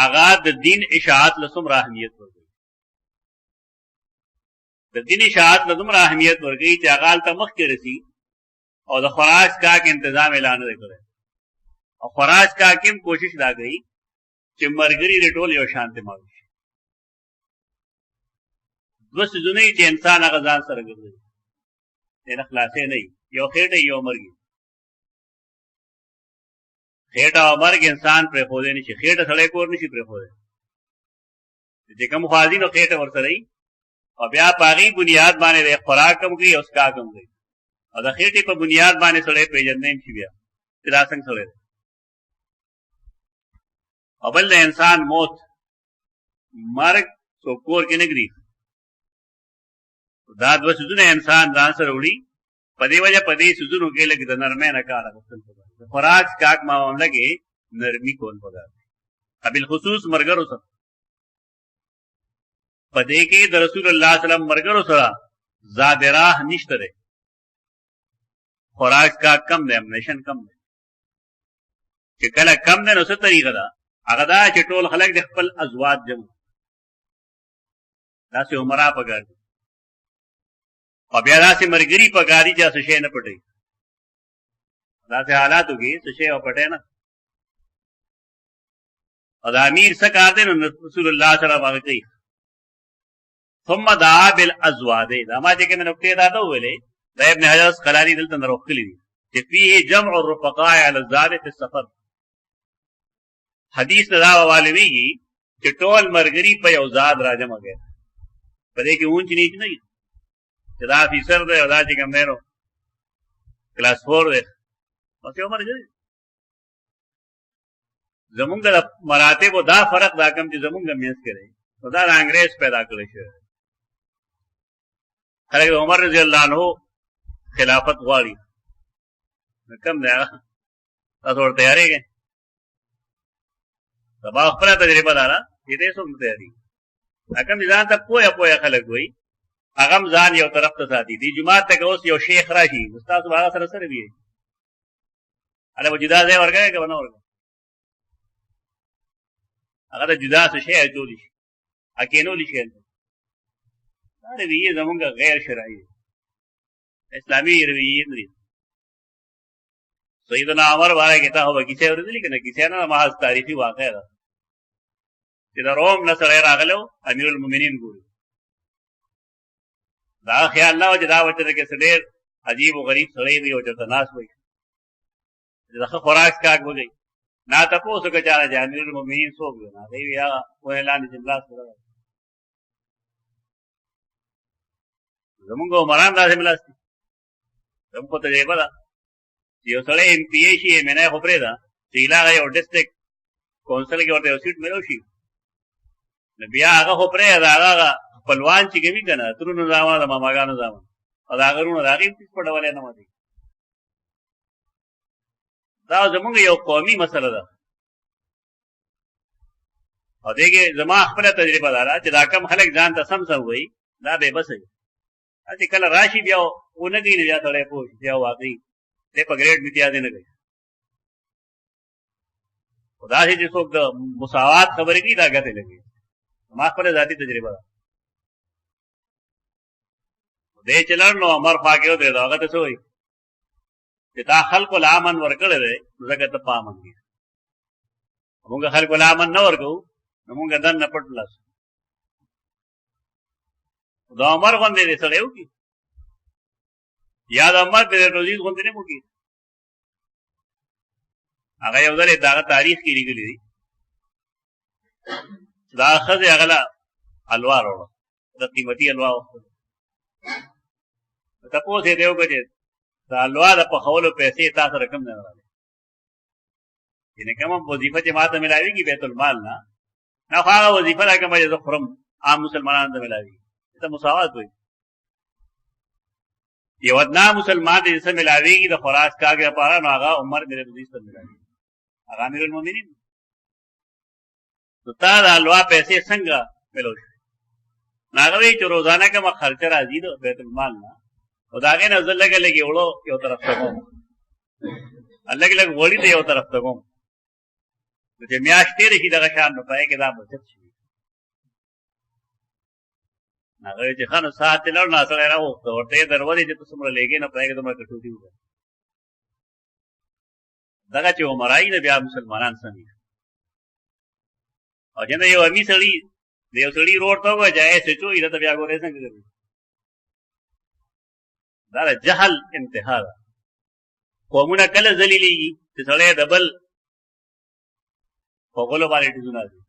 هغه د دین اشاعت لسم اهمیت ورکړي د دین اشاعت لسم اهمیت ورکړي چې هغه ته مخ کې رسی او د خوراک کا تنظیم اعلان وکړي او خوراک کا کوم کوشش دا کوي چې مرګري رټول یو شانته ماوي دوه سيزونه چې انسان هغه ځان سره ګرځي نه خلاصې نه یو خېټه یو مرګي خېټه او مرګ انسان پر خوده نشي خېټه سړی کور نشي پر خوده چې کوم خوازي نو خېټه ورسره ای او بیا پاغي بنیاد باندې د خوراک کم کوي او اسکا کم کوي او د خېټې په بنیاد باندې سړی پیژنې شي بیا دا څنګه سره او بل انسان موت مرګ سو کور کې نګري دا دوه سيزونه انسان ځان سره وړي په دې وجه په دې سيزونو کې لګ د نرمه نه کار غوښتل د خوراک کاک معاملې کې نرمي کول پکار قبل خصوص مرګرو سره په دې کې د رسول الله صلی الله علیه وسلم مرګرو سره زادراه نشته ده خوراک کاک کم ده امنیشن کم ده چې کله کم ده نو څه طریقه ده هغه دا چې ټول خلک د خپل ازواج جمع داسې عمره پکار او بیا داسې مرګري پکاري چې څه شي نه پټي داسې حالاتو کې څه شي او پټه نه او د امیر څه کار دی نو رسول الله صلی الله علیه وسلم ثم دعا بالازواج دا ما چې کوم نقطه دا ته ویلې د ابن حجر اسقلانی دلته نروخلی دي چې فيه جمع الرفقاء على الزاد في السفر حدیث دا والویږي چې ټول مرګري په یو زاد راځم هغه په دې کې اونچ نیچ نه چې دا افیسر دی او دا چې کوم دی کلاس 4 دی او څه عمر دی زمونږ د مراتب دا فرق دا کوم چې زمونږ میس کړي خدا د انګريز پیدا کړی شو حضرت عمر رضی الله عنه خلافت غواړي کم دی تاسو ورته یاريږئ سبا خپل تجربه دارا دې څه تیاری اګم ځان ته پوهه خلک وای اغم ځان یو طرف ته ساتي دي جمعه ته اوس یو شیخ راشي استاد هغه سره سره وی اله وجدا ځای ورګه کې ونه ورګه هغه د جدا څه شی ایتولی اکینو لشي دا وی زمونږ غیر شرعي اسلامي رویه نه سیدنا عمر واره کته هو کیسه ورته کنه کیسه نه محض تاریخي واقعه ده چې دا روم نه سره راغلو امیر المؤمنین ګوري دا خیال نه و چې دا وته کې سړی عجیب او غریب سړی دی او چې تناس وي دا خوراک کاک وږي نا تاسو کې چاره امیر المؤمنین سو نه دی یا په اعلان جمله سره زمونږ عمران راځي ملاسي زموږ ته دی بلا یو سړی ایم پی ای شي مینه خبره ده چې علاقه یو ډیسټریکټ کونسل کې ورته یو سیټ ملو شي نو بیا هغه خبره ده هغه خپلوان چې کوي کنه ترونو ځوان د ماماګانو ځوان او دا غرونو راغی په پړولې نه مدي دا زمونږ یو قومي مسله ده او دغه زما خپل تجربه ده چې دا کم خلک ځان ته سم وي دا به بس چې کله راشي بیا اونګي نه بیا تړې پوه بیا واقعي ته په ګریډ امتیاز نه کوي خدا چې څوک د مساوات خبرې کی دا غته لګي ما خپل ذاتی تجربه ده دې چلن نو امر فاکیو دې دا هغه ته سوې چې تا خلق الامن ورکړل دې زګه ته پامن دي موږ خلق الامن نه ورکو موږ دن نه پټلاس دا امر باندې دې سره یو کی یاد امر دې روزي غوندې نه موږي هغه یو ځل دا تاریخ کې لګلې دي دا خزه اغلا الوار وړه د قیمتي الوا تاسو ته دیو کېږي دا الوا د په خولو پیسې تاسو رقم نه راځي ینه کوم وظیفه چې ماته ملاويږي بیت المال نه هغه وظیفه راکم چې زه خرم عام مسلمانانو ته ملاوي ته مساوات وي یو ادنا مسلمان دې سره ملاويږي د خوراک کاګه لپاره نو هغه عمر دې دې سره ملاوي هغه امیر المؤمنین نو تا دا الوا پیسې څنګه ملوي ناغوي چې روزانه کوم خرچ راځي د بیت المال نه او داګه نه ځل لګي وړو یو طرف ته کوم الګ الګ وړي ته یو طرف ته کوم نو چې میاشت تېرې شي دغه شان نو پای کې دا بچت شي هغه چې ښه نو ساعت یې لړ نه سړی راوغوښته ورته یې درولې چې ته څومره لېږې نه پای کې دومره کټوټي وکړه دغه چې عمرایي نه بیا مسلمانان سمي او چې یو امي سړي د یو سړي روډ ته ووایه چې ایسې چوي دته بیا ګورې څنګه کوي دا د جهل انتها ده قومونه کله ذلیلېږي چې سړی د بل په غولو باندې ټیزونه دي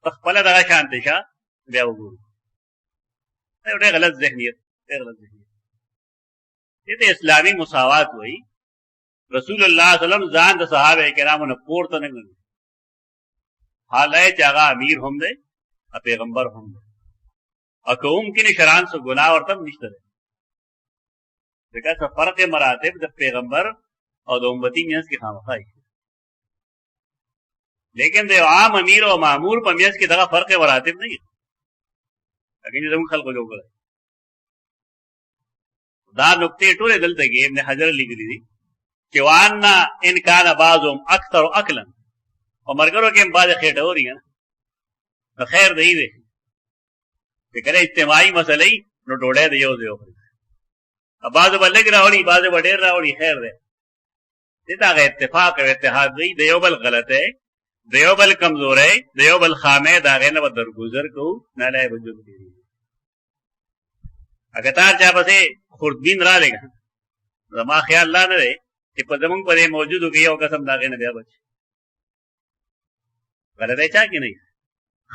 ته خپله دغه شانتې شه بیا وګورو دا یو ډېر غلط ذهنیت ډېر غلط ذهنیت دې ته اسلامي مساوات وایي رسول الله صلی الله علیه وسلم ځان د صحابه کرامو نه پورته نه ګڼي حالای چې هغه امیر هم دی او پیغمبر هم دی او که ممکن شران سو ګناه ورته نشته دی ځکه څه فرق مراتب د پیغمبر او د امتی منځ کې خامخا وي لیکن د عام امیر او مامور په منځ کې دغه فرق مراتب نه وي هغه زموږ خلکو جوړ کړی دا نقطې ټولې دلته کې ابن حجر لیکلي دي چې وانا ان کان بعضهم اکثر اکلا او مرګرو کې بعض خېټوري نه نو خیر دی دی چې کله اجتماعي مسلې نو ډوډۍ دی یو دی بعض بلګ راوړي بعض وډیر راوړي خیر دی دې دا اتفاق او اتحاد دی د یو بل غلط ہے د یو بل کمزور ہے د یو بل خامه دا غنه و درگذر کو نه لای وجود دی اګه تار چا پسې خوردبین را لګا زما خیال لا نه دی چې په زمونږ پرې موجودو کې یو قسم دا غنه بیا بچ غلطه چا کې نه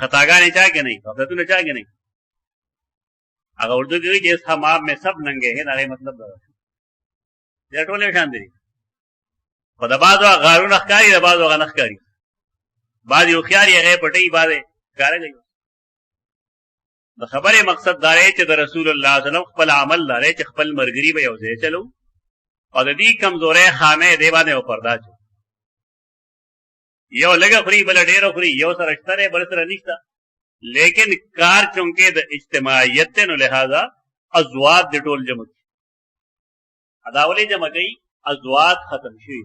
خطاګانې چا کې نه غلطونه چا کې نه هغه اردو کې چې حمام میں سب ننگے ہیں دا مطلب دا دی ټولې شان دي په د بازو غارون اخکاری د بازو غن اخکاری بعض یو خیال یې پټي باندې کارګي د خبره مقصد دا دی چې د رسول الله صلی الله علیه وسلم خپل عمل لاره چې خپل مرګري به یو ځای چلو او د دې کمزورې خامې دی باندې او پردا چو یو لګه خوري بل ډېر خوري یو سره شتره بل سره نشته لیکن کار چونکه د اجتماعیت نو لہذا ازواج د ټول جمع اداولې جمع کوي ازواج ختم شي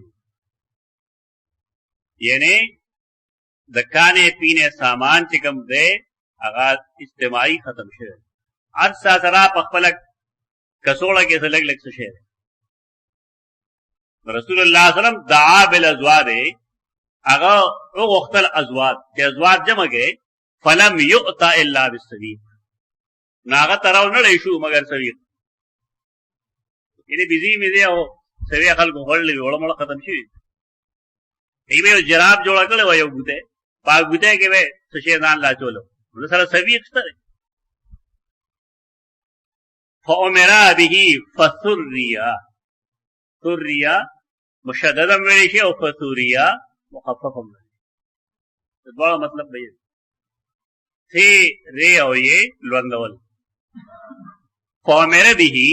یعنی د کانې پینې سامان چې کوم دی هغه اجتماعي ختم شي ارسا سره په خپل کڅوړه کې څه لګ لګ څه شي رسول الله صلی الله علیه وسلم دعا بالازواج هغه او وختل ازواج چې ازواج جمع کې فلم یؤتا الا بالصغیر ناغه تراو نه لې شو مگر صغیر یعنی بيزي مې دی او سوي خلکو غړلې وړمړ ختم شي ایمه جراب جوړ کړل وایو ګوته پاک ګوته کې به څه ځان لا چولو ول سره سوي اکستره فامرا به فسریا سریا مشددا ویل شي او فسریا مخففا دا مطلب دی سی ری او یہ لوندول فامر به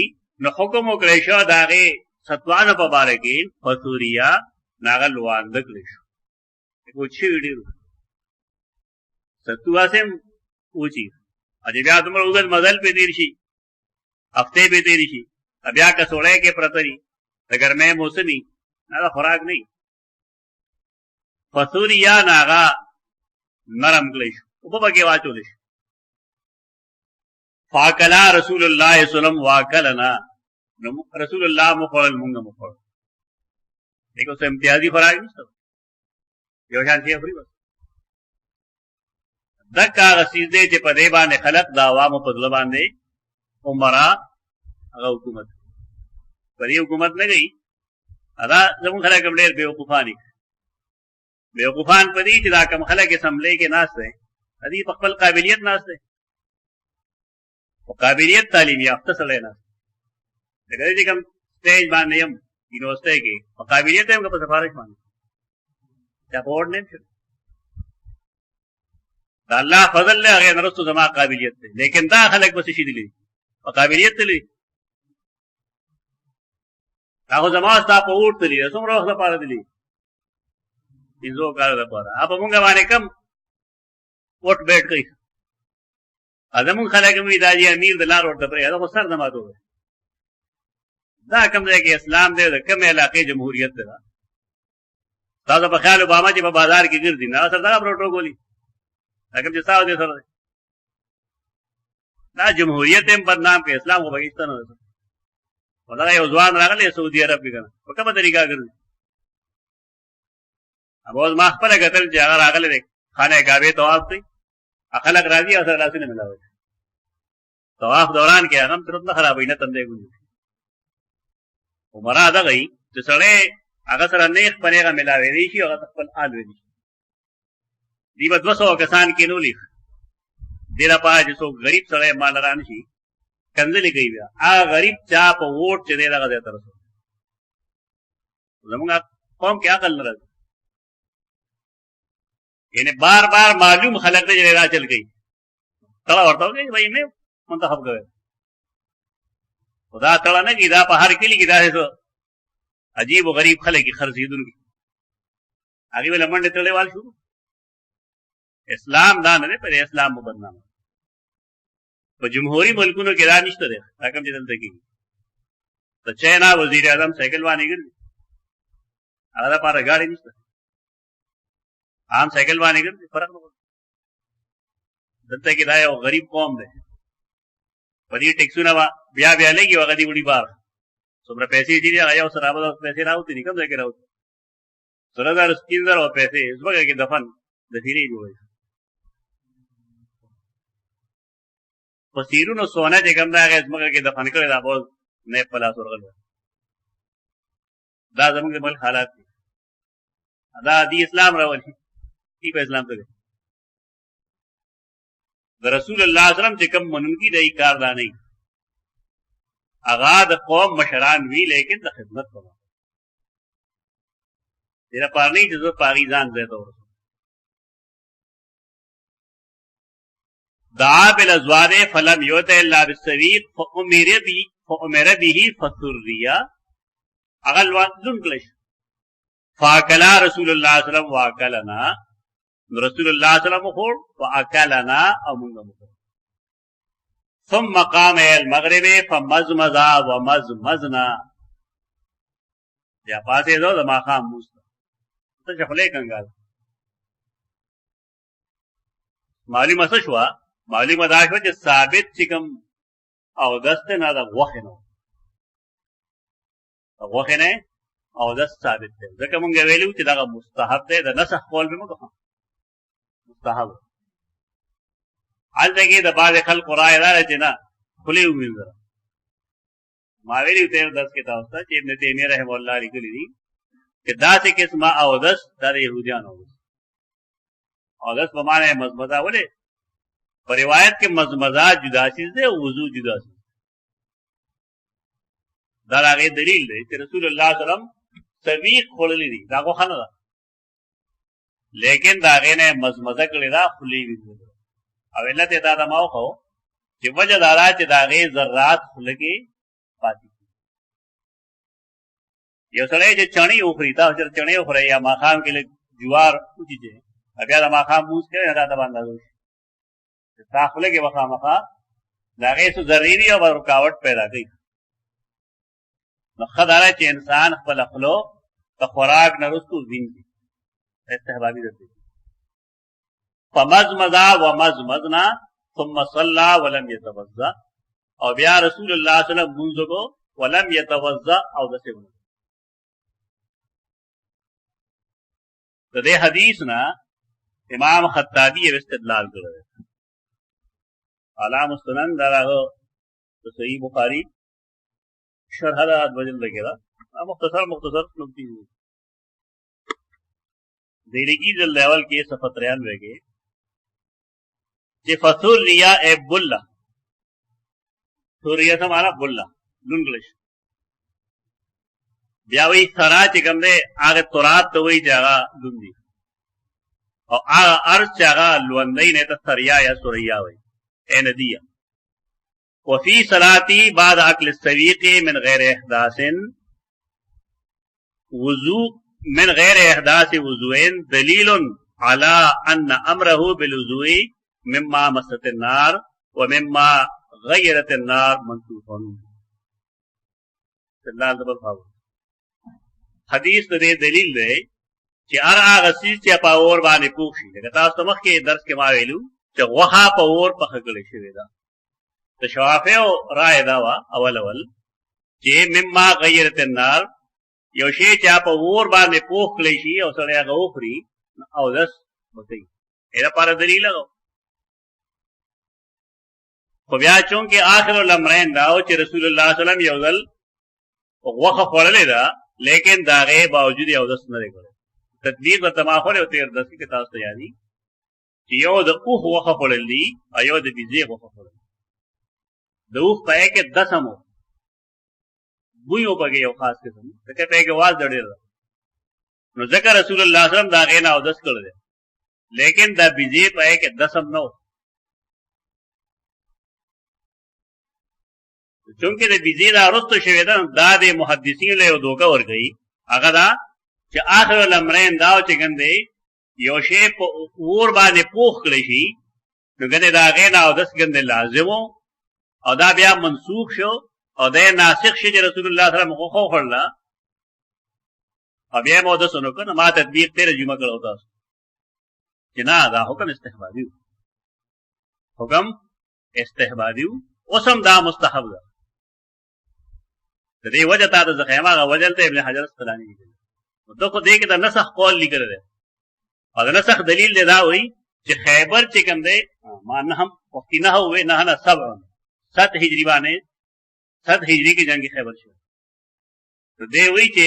نو حکم وکړی شو داغه ستوانو په باره کې فسوریا ناغه لواند کړی شو کوچی ویډیو ستوا سم اوچی اجه بیا تمره وګد مزل په دیر شي هفته به دیر شي بیا کا سوړې کې پرتری اگر مې موسمی نه خوراک نه فسوریا ناغه نرم کړی شو او په کې واچول شي فاکلا رسول الله صلی الله علیه وسلم واکلنا رسول الله مخول مونږ مخول دیکھو سم امتیازي فراغ نشته یو شان شي خوري بس دکا غسیزه چې په دې باندې خلق دا عوامو په ځل باندې عمره هغه حکومت په دې حکومت نه گئی ادا زموږ خلک هم ډېر بیوقوفانی بیوقوفان په دې چې دا کوم خلک اسمبلی کې ناست دي ادي په خپل قابلیت ناست دي او قابلیت تعلیم یافته سره ناست دغه چې کوم سټیج باندې هم یونیورسيټي کې او قابلیت هم په سفارش باندې دا بورډ نه شي دا الله فضل له هغه نرسو زما قابلیت دی لیکن دا خلک بس شي دي او قابلیت دي هغه زما ستا په ورته دي څومره وخت لپاره دي انځو کار لپاره اپ موږ باندې کم وټ بیٹ کوي ادمون خلک مې دا دی امیر د لار ورته پرې دا سر نه ماتو دا کوم ځای کې اسلام دی د کوم علاقې جمهوریت ده تاسو په خیال اوباما چې په بازار کې ګرځي نه سره دا پروتوکولي اگر چې تاسو دې سره دا جمهوریت هم بدنام کې اسلام او پاکستان نه ودا یو ځوان راغلی سعودي عرب کې کنه په کومه طریقه ګرځي ابوز ما خپل غتل چې هغه راغلی دی خانه کعبه طواف کوي خلک راځي او سره لاسونه ملاوي طواف دوران کې هغه ترته نه خرابوي نه تندې ګوني عمره دا غي چې سړی هغه سره نیک پنهغه ملاوي دي شي هغه خپل حال وي دی په 200 کسان کې نو لیک ډیر پاج سو غریب سره مالران شي کنځلې کوي بیا هغه غریب چا په ووټ چې دی هغه تر څو زموږ قوم کې عقل نه راځي یعنی بار بار معلوم خلق نے جنرا چل گئی تڑا ورتا ہو گئی بھائی میں منتخب کرے خدا تڑا نہ کی دا پہاڑ کلی کی دا ہے تو عجیب و غریب خلق کی خرسیدن کی آگے وہ لمن تڑے وال شروع اسلام دا نه پر اسلام بدنام په جمهوریت ملکونو کې دا نشته ده حکم چې دلته کې ته چینا وزیر اعظم سایکل باندې ګرځي هغه لپاره ګاډي نشته عام سایکل باندې ګرځي فرق نه دلته کې دا یو غریب قوم ده په دې ټیکسونه بیا بیا لګي هغه دی وړي بار څومره پیسې دي هغه یو سره به پیسې راوځي نه کوم ځای کې راوځي سره دا سکینر او پیسې زما کې دفن د فیری جوړي پسیرونو سونا چې کوم دا هغه زما کې دفن کړي دا به نه پلاس ورغل دا زموږ د ملک حالات دي دا دی اسلام راولي کی په اسلام ته د رسول الله صلی الله علیه وسلم چې کوم منونکي دای کار دا نه اغا د قوم مشران وی لیکن د خدمت کوي تیرا پارنی چې زه پاری ځان زه ته دعا بالازواج فلم یوت الا بالسویق فامر به فسریا اغل وذن کلش فاکلا رسول الله صلی الله علیه وسلم واکلنا رسول الله صلی الله علیه وسلم خور واکلنا او موږ ثم قام المغرب فمزمزا ومزمزنا یا پاسه دو د ماقام موسی ته خپلې کنګال معلومه څه شو معلومه دا شو چې ثابت چې کوم او دست نه دا غوښه نه غوښه نه او دست ثابت دی ځکه مونږ ویلو چې دا مستحب دی د نسخ قول به موږ مستحب حالته کې د بعض خلق رائے دار چې نه خلی وینځه ما ویلو تیر داس کې تاسو ته چې ابن تیمیه رحم الله لیکلی دي چې دا څه قسمه او دست د يهوديانو او دست په معنی مزمزه ولې په روایت کې مزمزه جدا چیز ده او وضو جدا چیز دا هغه دلیل دی چې رسول الله صلی الله علیه وسلم سویق خړلې دي دا خو خنه ده لیکن دا هغه نه مزمزه کړی دا خلی وینځه او علت دا د ماو خو چې وجه دارا چې دا هغه ذرات خلګي پاتې یو سړی چې چڼي وخوري تا چې چڼي وخوري یا ماخام کې جوار وچی چې بیا د ماخام موس کې نه راته باندې راځي داخله کې وخامخه دا هغه څه ضروري او رکاوټ پیدا کوي نو خدای چې انسان خپل خپلو په خوراک نه رسو ویني استحبابي ده فمزمزا ومزمزنا ثم صلى ولم يتوضا او بیا رسول الله صلی الله علیه وسلم منځ کو ولم يتوضا او دسه د دې حدیث نه امام خطابی استدلال کړی علامه سنن دراغه صحیح بخاری شرح حالات وجل لګیدا مختصر نقطې دیلگی جل لیول کې صفحه 93 کې چې فثور ریا ای بولا ثوریا ته معنا بولا لونګلش بیا وی ثرا چې کوم دې هغه تراب ته وی ځای لوندي او هغه ارچ هغه لوندې نه ته ثریا یا ثوریا وی اے ندیہ وفي صلاتي بعد اكل السويق من غير احداث وضوء من غير احداث وضوء دليل على ان امره بالوضوء مما مست النار ومما غيرت النار منسوخ استدلال دبل حدیث دې دلیل دی چې هر هغه څیز چې په اور باندې پوښ شي لکه تاسو ته مخکې درس کې ما ویلو چې غوښه په اور پخه کړې شوې ده د شوافیو رائے دا وا اول چې مما غیرت النار یو شی چې په اور باندې پوښ کړی شي او سړی هغه وخوري او داس وتی دا پر دلیل هغه خو بیا چونکې آخر الامرین دا او چې رسول الله صلی الله علیه وسلم یو ځل غوښه خوړلې ده لیکن دا غي باوجود یو داس نه کړی تطبیق د تماخل او تیر دس کې تاسو ته یادي چې یو د اوخ غوښه خوړل دي او یو د بيزي غوښه خوړل د اوخ په کې دسمو بویو پکې یو خاص قسم ته په کې واز ډېر نو ذکر رسول الله صلی الله علیه وسلم دا غي نه او دس کړل لیکن د بيزي په کې دسم نو چونکه د بيزي دا رستو شوی دا د محدثین له دوکا ورګي هغه دا چې آخر الامرین داو چې ګندې یو شی په اور باندې پوښ کړی شي نو ګنې دا غي نه او دس ګندې لازمو او دا بیا منسوخ شو او دا ناسخ شي چې رسول الله صلی الله علیه وسلم خو خړلا او بیا مو د سنو کنه ما تطبیق تیر جمعه کړو تاسو چې نه دا حکم استحبابي حکم استحبابي اوسم دا مستحب ده د دې وجه تا د زخیمه وجل ته ابن حجر اسقلانی لیکل نو خو دې کې د نسخ قول لیکل دی او د نسخ دلیل دی دا وایي چې خیبر چې کوم دی ما نه هم وختي نه وې نه نه 7 هجری باندې 7 هجری کې جنگ خیبر شو نو دې وایي چې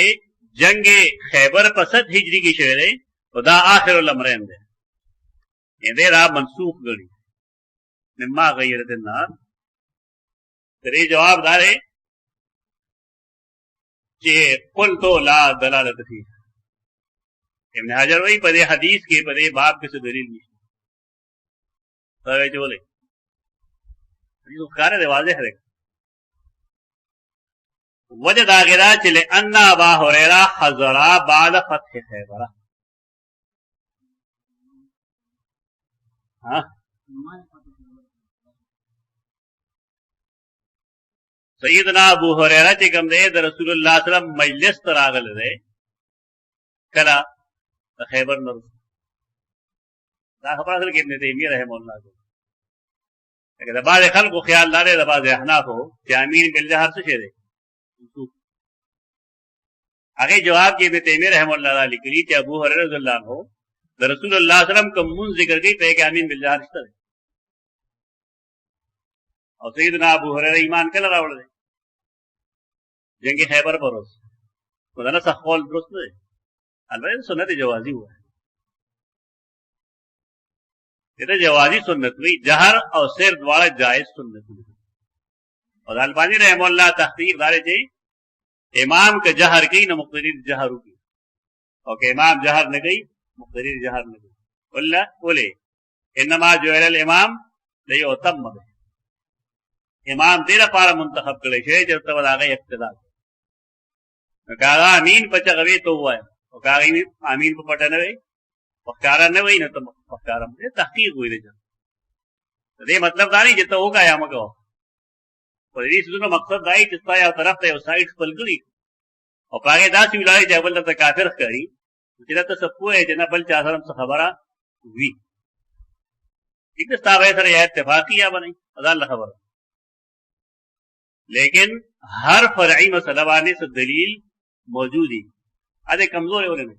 جنگ خیبر په 7 هجری کې شوی دی او دا آخر الامرین دی دې را منسوخ غړي مما غیرت النار دې جواب دار چې قلت لا دلالت فيه ابن حجر وی په دې حدیث کې په دې باب کې څه دلیل نشته دا وایي چې ولې دې ښکار دی واضح دی وجه دا غیرا چې لئن ابا هريره حضر بعد فتح خیبر ها سیدنا ابو هريره چې کوم دی د رسول الله صلی الله علیه وسلم مجلس ته راغلی دی کله د خیبر نه دا خبره اصل کې ابن تیمیه رحم الله تعالی هغه د بعض خلکو خیال لري د بعض احنافو چې امین بالجهر څه شي دی هغه جواب کې ابن تیمیه رحم الله تعالی لیکلي چې ابو هريره رضی الله عنه د رسول الله صلی الله علیه وسلم کوم مون ذکر کوي په کې امین بالجهر شته او سیدنا ابو هريره ایمان کله راوړل جنگ خیبر پر اوس خدانه سخول درست نه البته سنت جوازی ہوا ہے یہ جوازی سنت ہوئی جہر اور سیر دوارا جائز سنت ہوئی اور البانی رحم اللہ تحقیق دارے جی امام کا جہر گئی نہ مقتدی جہر کی اور کہ امام جہر نہ گئی مقتدی جہر نہ گئی اللہ بولے انما جعل الامام لیؤتم به امام تیرا پارا منتخب کرے شے جب تک آگے اقتدا کہا امین پچا غوی تو ہوا ہے اور کہا امین پہ پٹا نہ وئی پکارا نہ وئی نہ تو پکارا مجھے تحقیق ہوئی رہے دے مطلب دا نہیں جتا ہوگا یا مگا اور اس دونوں مقصد دائی جستا یا طرف تے سائٹ پل گئی اور پاگے دا سی ملائی جا بل تا کافر کری جنا تو سب کو ہے جنا بل چا سرم سے خبرہ ہوئی ایک دستا ویسر یہ اتفاقی یا بنائی ادا اللہ خبر لیکن ہر فرعی مسئلہ بانے سے دلیل موجود ہی آدھے کمزور ہے انہیں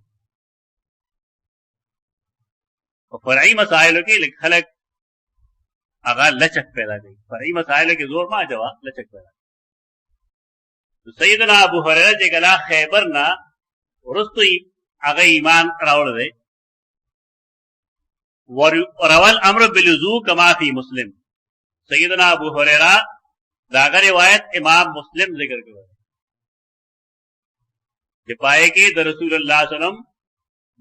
اور فرعی مسائلوں کے خلق آغا لچک پیدا گئی فرعی مسائلوں کے زور ما جوا لچک پیدا گئی تو سیدنا ابو ہریرہ جے گلا خیبر نا رستوی آغا ایمان راوڑ دے وروال امر بلزو کما فی مسلم سیدنا ابو ہریرہ داغا روایت امام مسلم ذکر کرو کہ پائے کہ در رسول اللہ صلی اللہ علیہ وسلم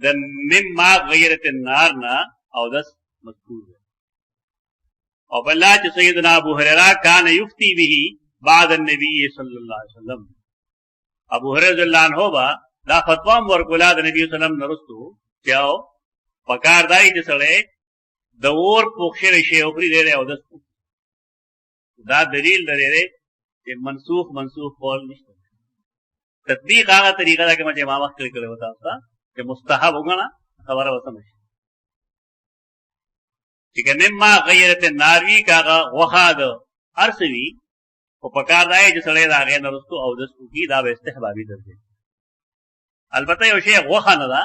در مما غیرت النار نا او دس مذکور ہے اور بلّہ چھ سیدنا ابو ہریرہ کان یفتی بھی بعد النبی صلی اللہ علیہ وسلم ابو ہریرہ رضی اللہ عنہ با دا فتوام ورکولا دا نبی صلی اللہ علیہ وسلم نرستو چاہو پکار دائی جسڑے دور پوکشر شیعوکری دے رہے او دس دا دلیل درے رہے کہ منسوخ قول نشتا تطبیق آگا طریقہ دا کہ مجھے امام اخر کرے ہوتا ہوتا چې مستحب وګڼه خبره وسمه شي چې مما غیرت الناروی کاغه غوخه د ارسوي او پکار دی چې سړی دا غي نرستو او د سکی دا به استحبابي درځي البته یو شی غوخه نه ده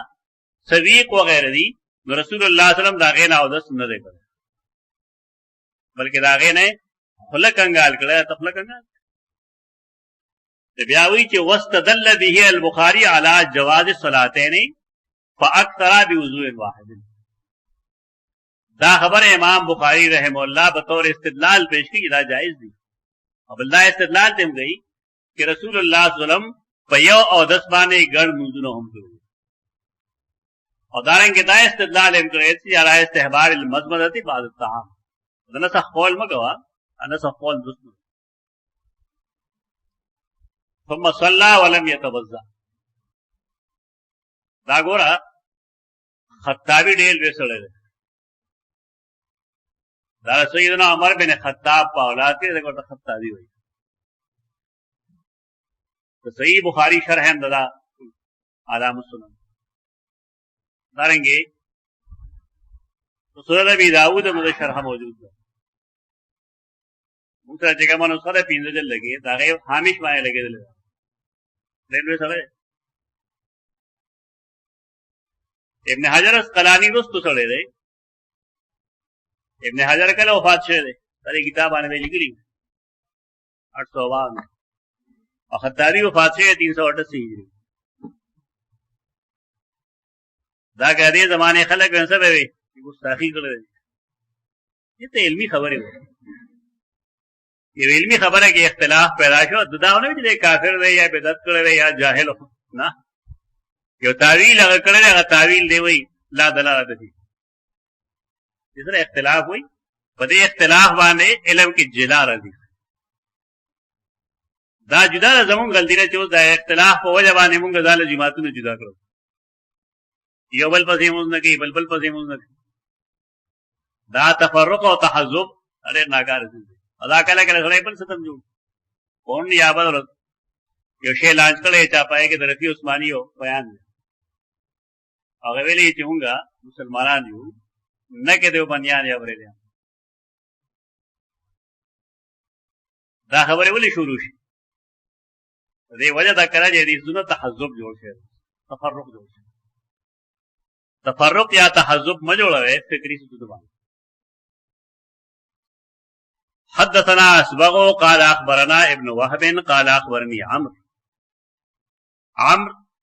سویق وغیره دي نو رسول الله صلی الله علیه وسلم دا غي نه او د سنت نه کړ بلکې دا غي نه خلک انګال کړه تخلق انګال بیا وی چې واستدل به البخاری علی جواز الصلاتین فاکثر بوضوء واحد دا خبر امام بخاری رحم الله بطور استدلال پیش کی دا جائز دی اب اللہ استدلال تم گئی کہ رسول اللہ صلی اللہ علیہ وسلم پیو او دس بانے گڑ منزونو ہم کرو اور داریں کہ دا استدلال ہم کرو ایسی علی استحبار المزمدتی بعد الطعام نسخ قول مگوا نسخ قول دسمن ثم صلى ولم يتوضا دا ګورا خطابی ډېر وسړل دا سیدنا عمر بن خطاب په اولاد کې دغه خطابی وایي تو صحیح بخاری شرح هم ددا علام السنن دارنګي تو سورۃ ابي داؤد میں شرح موجود ہے موږ چې کومه نسخه ده 15 جل لګي دا غي حامش باندې لګیدل ریلوے سره ابن حجر اسقلانی دوست سره دی ابن حجر کله وفات شوه دی دا کتاب باندې لیکلی 852 او خطابی وفات شوه 388 ہجری دا کدی زمانه خلک ونسه به وي ګستاخی کړل دي ته علمی خبره وي یہ علمی خبر ہے کہ اختلاف پیدا شو داونه چې کافر دی یا بدعت کړی دی یا جاهل نه یو تعویل هغه کړی هغه تعویل دی وی لا دلالت دی دغه اختلاف وی په دې اختلاف باندې علم کې جلا راځي دا جدا زمون غلطی نه چې دا اختلاف په وجه باندې موږ ځاله جماعتونو جدا کړو یو بل پسې موږ نه کوي بل پسې موږ نه کوي دا تفرق او تحزب اړه ناکار دي ادا کله کله سره بل ستم جوړ کون یا بدل یو شی لانچ کړي چا پای کې درفي عثماني او بیان هغه ویلي چې موږ مسلمانان یو نه کې دیو بنیان یا ورې دا خبره ولې شروع شي دې وجه دا کړه چې دې سنت تحزب جوړ شي تفرق جوړ شي تفرق یا تحزب ما جوړوي فکری ستو باندې حدثنا اسبغ قال اخبرنا ابن وهب قال اخبرني عمرو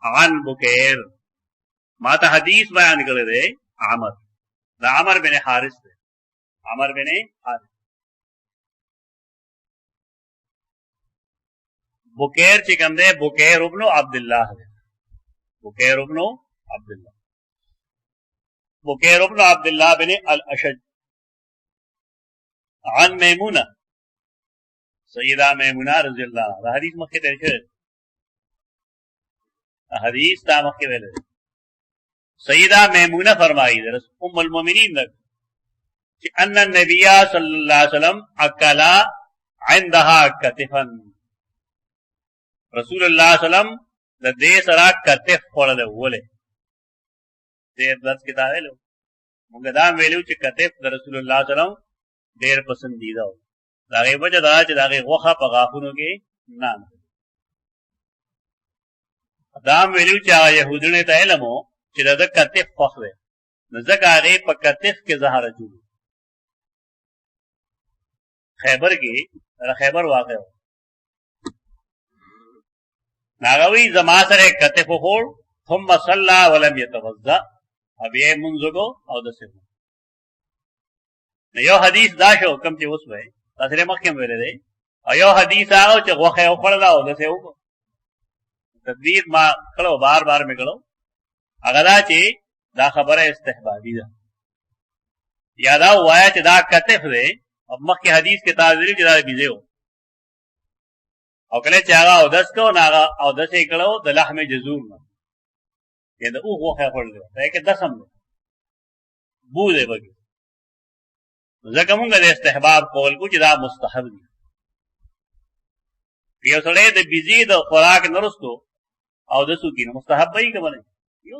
عن بكير ما ته حدیث بیان کړی دی عمر دا عمر بن حارث دی عمر بن حارث بكير چې کوم دی بكير ابن عبد الله دی بكير ابن عبد الله بكير ابن عبد الله بن الاشج عن میمونہ سیدہ میمونہ رضی اللہ عنہ حدیث مخکې تیر شوی حدیث تا مخکې ویل سیدہ میمونہ فرمایي ام المؤمنین چې ان النبي صلی الله علیه وسلم اکلا عندها کتفا رسول الله صلی الله علیه وسلم د دې سره کتف خورل وله دې درس کې دا ویلو موږ دا ویلو چې کتف د رسول الله صلی الله علیه وسلم ډیر پسندیده و دا غي وجه دا چې دا غي غوخه په غاښونو کې نه دا ویلو چې يهودونه ته علم چې دا کتف فخ دی نو ځکه هغه په کتف کې زهر اچول خیبر کې خیبر واقع ناغوی زما سره کتف خور ثم صلى ولم يتوضا ابي منزغو او دسه یو حدیث دا شو کم چې اوس وای تاسو مخکې ویل دی یو حدیث هغه چې غوخه او خړل او دسه وکړه تدبیر ما کړو بار بار مې کړو هغه دا چې دا خبره استحبابي ده یا دا وایا چې دا کتف دی او مخکې حدیث کې تعذری چې دا بيزه او کله چې هغه او دس کو ناغه او دسه کړو د لحم جزور نه دا او غوخه خړل دی کې دسم بو دی بګي ځکه موږ د استحباب قول کو چې دا مستحب دي یو سړی د بيزي د خوراک نرستو او د سو کې مستحب وي کومه یو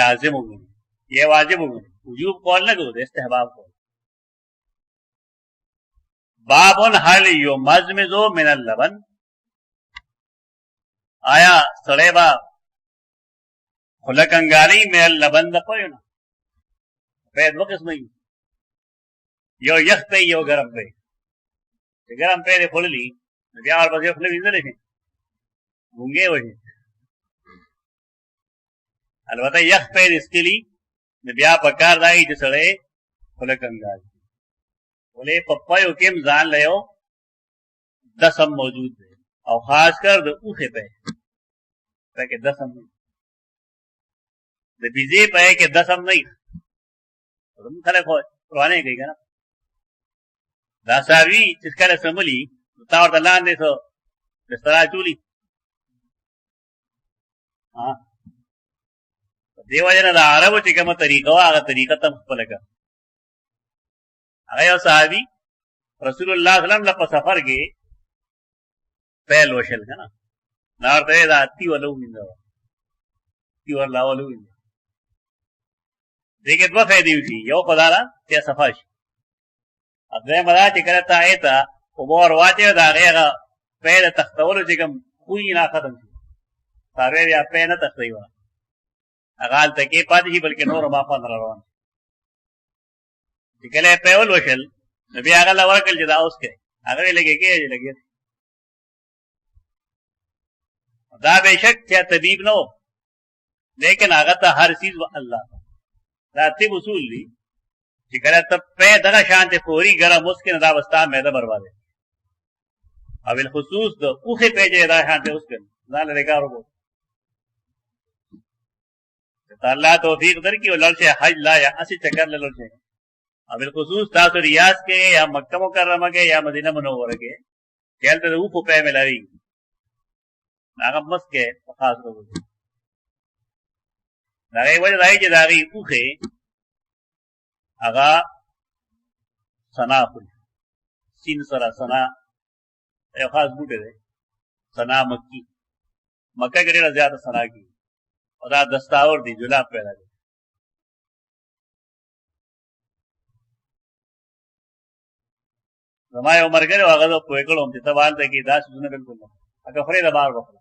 لازم وګڼي یا واجب وګڼي وجوب قول نه کوي استحباب قول بابن هل یمزمزو من اللبن آیا سړی با خلکنګاری من اللبن د پوی نه په دوه قسمه یو یخ په یو ګرم په چې ګرم په دې خللی بیا ورپسې خپل وینځل شي مونږه وایي البته یخ په دې سکلی بیا په کار دی چې سړی خلکنګاری ولې پپایو کېم ځان لیو دسم موجود دی او خاص کر د اوخه په کې دسم د بيزي په کې دسم نه هم خلک روانه کوي کنه دا ساوي چې کله سمولي تا ورته لاندې سو بستر چولی ها دیو جن د عربو چې کومه طریقه وا هغه طریقه تم خپل کا هغه یو صحابي رسول الله صلی الله علیه وسلم په سفر کې پهل وشل کنه نارته دا اتی ولو وینځو تی ورلا ولو وینځو دغه دوه فائدې وي یو پدارا چې صفاش اځه مدا چې کړه تا ایتا او بور واچه دا هغه په تختولو چې کوم خوې نه ختم شي ساره بیا په نه تختیوا هغه ته کې پاتې شي بلکې نور ما په روان چې کله په ول وشل نبی هغه لا ورکل چې دا اوس کې هغه لګي دا بشک چې طبيب نو لیکن هغه ته هر چیز الله دا تی اصول دي چې کله ته په دغه شانته پوری ګره مسکن دا وستا مېده برباده او بالخصوص د اوخه پیجه دا شانته اوس کړه ځان له کارو کو الله توفیق درکې ولرشه حج لا یا اسی چکر لرشه او بالخصوص تاسو ریاض کې یا مکه مکرمه کې یا مدینه منوره کې چلته د اوخه په ملاري هغه مس کې خاص وګورئ دا یې وایي راځي چې دا یې اوخه هغه سنا خوري سین سره سنا یو خاص بوټی دی سنا مکه کې ډېره زیاته سنا کی او دا دستاور دی جلاب پیدا دی زما یو مرګره هغه په وکړم چې تبال ته کې دا څه نه بالکل نه هغه فرې د بار وکړه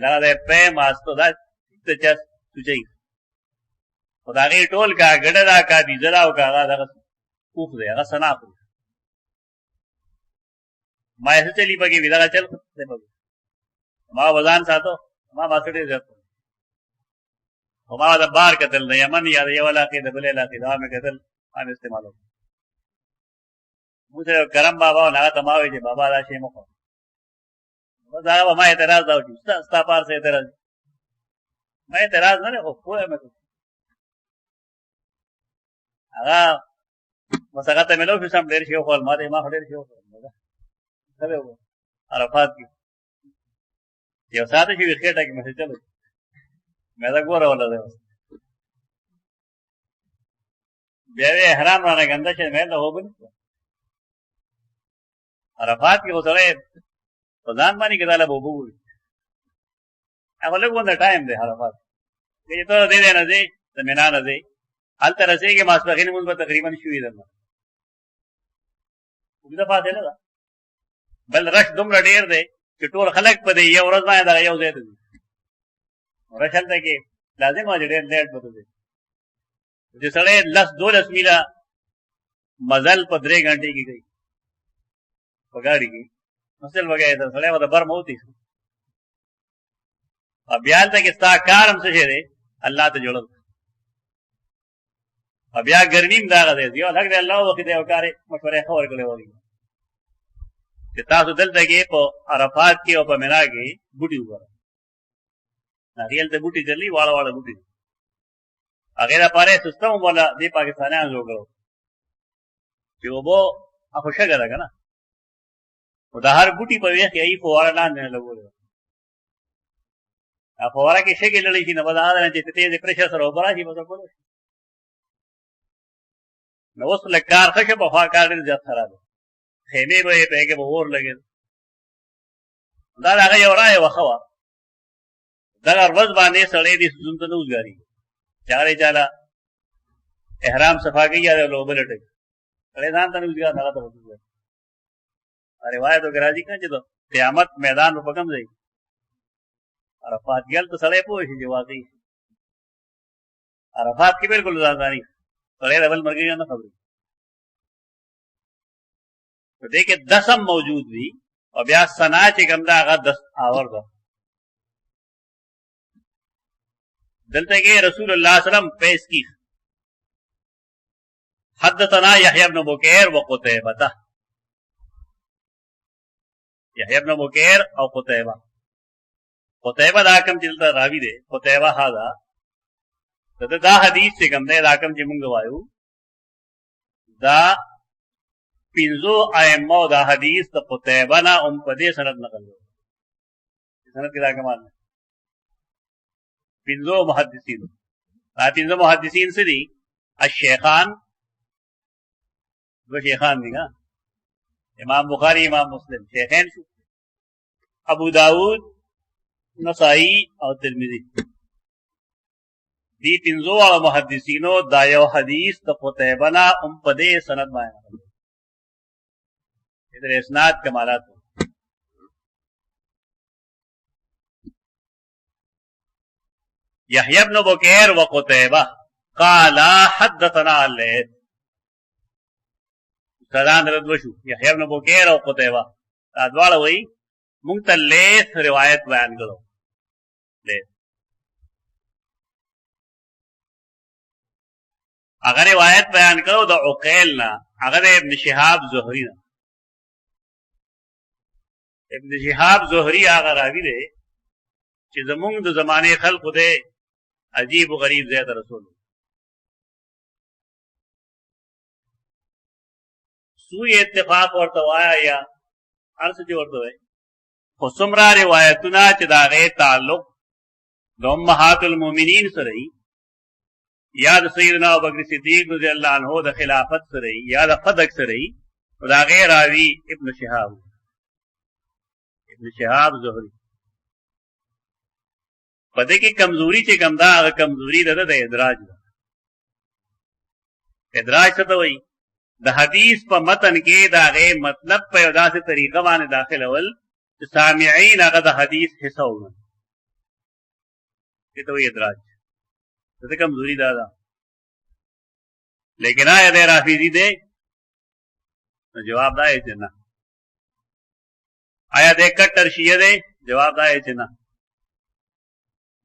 دا د په ماستو دا څه چا سوچي خدای ټول کا ګډه دا کا دي زرا او کا هغه کوخ دی هغه سنا خوري ما یې چلی پکې ویلا چل ما وزن ساتو ما باسټې ځاتو ما دا بار کتل نه یمن یا یو علاقې د بل علاقې دا مې کتل ان استعمالو موږ ګرم بابا نه ته ما وی چې بابا دا شی مخ دا ما اعتراض دا وځي ستا پار سے اعتراض ما اعتراض نه خو کوه مې هغه مساقات ملو په سم ډېر شي خو ما دې ما ډېر شي خو عرفات کې یو ساعت شي وخېټه کې مې چلو مې دا ګوره ولا ده بیا یې حرام نه غنده چې مې له وبن عرفات کې وسره ځان باندې کېداله بوبو هغه له وند ټایم دی عرفات کې ته دې نه دی ته مینا نه دی حال تر رسې کې ماسپخین موږ به تقریبا شوې ده وګړه پاتې نه ده بل رش دومره ډېر دی چې ټول خلک په دې یو ورځ باندې دا یو ځای دی رشل ته کې لازم و ډېر لیټ بده دی چې سړی 10-12 میله مزل په 3 غنټې کې گئی په ګاډي کې مسل وګای ته سړی ودا بر موتی بیا ته کې ستا کارم څه شه دی الله ته جوړل بیا ګرمیم دا غځي یو لګ دی الله وخت دی او کارې مشورې خبر کړي وایي چې تاسو دلته کې په عرفات کې او په مینا کې بوټي وګورئ ناریل ته بوټي دلی واړه واړه بوټي هغه لپاره سیستم ولا دی پاکستانیان جوړو چې وبو اخو شګه ده کنه او دا هر بوټي په ویخ یې فواره لاندې نه لګول فواره کې شګه لړې شي نه ودا نه چې ته پرېشر سره وبرا شي په څه نو اوس لکار خشه په خوا کار ډېر زیات خراب خیمه به په کې به اور لګي دا هغه یو راي وخوا دغه ورځ باندې سړی دې سوزون ته نه وزګاري چاره چاله احرام صفا کوي یا لوبه لټي سړی ځان ته نه وزګار هغه ته وزګار روایت وغیرہ دي کنه چې د قیامت میدان په کوم ځای عرفات ګل ته سړی پوه شي چې واقعي عرفات کې بالکل ځان ځاني سړی ډبل مرګي نه خبري په دې کې دسم موجود وي او بیا سنا چې کوم دا هغه 10 اور ده دلته کې رسول الله صلی الله علیه وسلم پیش کی حدثنا يحيى بن بكير وقتيبة يحيى بن بكير او قتيبة دا کوم چې دلته راوي دي قتيبة هاذا دا حدیث چې کوم دی دا کوم چې موږ وایو دا پینزو ائمه دا حدیث د قتيبة نه په دې سند نقل کړو سند کې دا کمال پینزو محدثین دا پینزو محدثین سری الشیخان دو شیخان دي امام بخاری امام مسلم شیخین شو ابو داود نسائی او ترمذی دی پینزو محدثینو دا یو حدیث د قتيبة نه په دې سند باندې ادھر اسناد کمالات يحيى بن بكير وقتيبة قال حدثنا الليث سدان رد وشو يحيى بن بكير او قتيبة ادواله وی مونږ ته لیث روایت بیان کړو لیث اگر روایت بیان کړو د عقیل نه اگر ابن شهاب زهری نه ابن شهاب زهری هغه راوی دی چې زمونږ د زمانه خلقو دی عجیب و غریب زیات رسول سوی اتفاق ورته وایا یا ارڅ دې ورته وای خو څومره روایتونه چې دا غي تعلق د امهات المؤمنین سره یا د سیدنا ابوبکر صدیق رضی الله عنه د خلافت سره یا د صدق سره دا غیر راوی ابن شهاب زهری پدې کې کمزوري چې کم دا هغه کمزوري ده د ادراج ده ادراج څه ته وایي د حدیث په متن کې دا غي مطلب په یو داسې طریقه باندې داخل اول چې سامعین هغه د حدیث حصہ وګڼي ته وایي ادراج څه کمزوري ده لیکن آیا د رافیزی ده جواب دا یې چې نه آیا د کټر شیعه ده جواب دا یې چې نه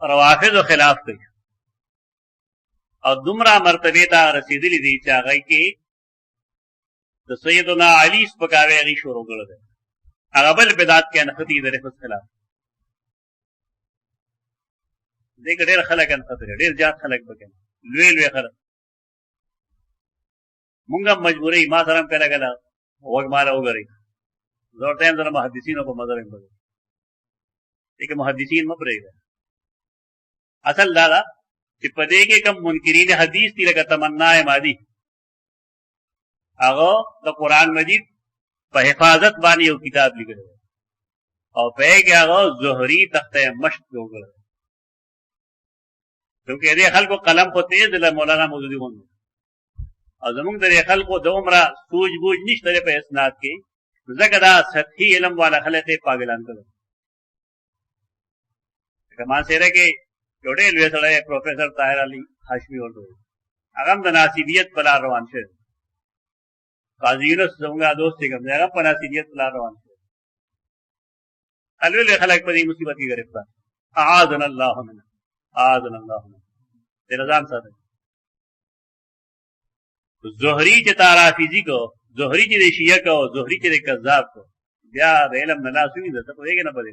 روافض و خلاف کوي او دومره مرتبه ته رسیدلی دي چې هغه کې د سیدنا علی سپکاوی غي شروع کړل دي هغه بل بدعت کې انختی د رفض خلاف دې ډېر خلک انخته ډېر زیات خلک بکې لوی خلک مونږه مجبورې ما سره هم کله کله وګماله وګوري زور ټیم سره محدثینو په مدار هم بګي دغه محدثین مپرې اصل دا چې په دې کې کوم منکرین حدیث دي لکه تمنا مادي هغه د قران مجید په حفاظت باندې یو کتاب لیکل او په کې هغه زهري تخته مشق وکړ کیونکه دې خلکو قلم په تیز له مولانا مودودی وونه او زمونږ د خلکو د عمره سوج بوج نشته په اسناد کې ځکه دا سطحي علم والا خلک پاگلان کړي کما سره کې جوړې لوي سره پروفیسر طاهر علي هاشمي ورته هغه د ناسبیت په لار روان شه قاضي یونس څنګه دوست څنګه هغه په ناسبیت په لار روان شه الوی خلک په دې مصیبت کې گرفتار اعاذنا الله من دې رضان سره زهري چې تارافیزی کو زهري چې شیعه کو زهري چې کذاب کو بیا د علم نه لاسوي ده ته وایي نه پدې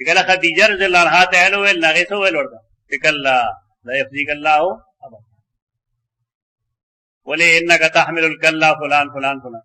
tikala khadija radhiyallahu anha ta'ala wel nageso wel orda tikalla la yafzikallahu abada wale innaka tahmilu al-kalla fulan fulan fulan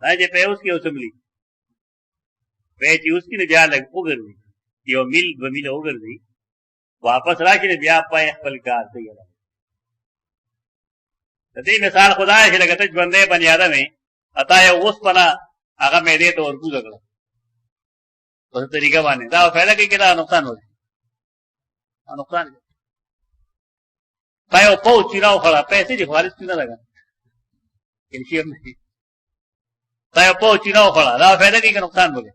دا چې په اوس کې اوسملی په چې اوس کې نه بیا لګ وګرځي یو میل 2 میل وګرځي واپس راشي بیا پای خپل کار کوي. د دې مثال خدای چې لګته ژوندې بنی آدم اتا یو اوس پنا هغه مې دې ته ورکو کړل په طریقه باندې دا فائدہ کوي کدا نقصان وي نقصان پایو پو چیراو خلا پیسې دي خالص نه لګا کلشیم نه پایو پو چیراو خلا دا فائدہ کوي که نقصان وي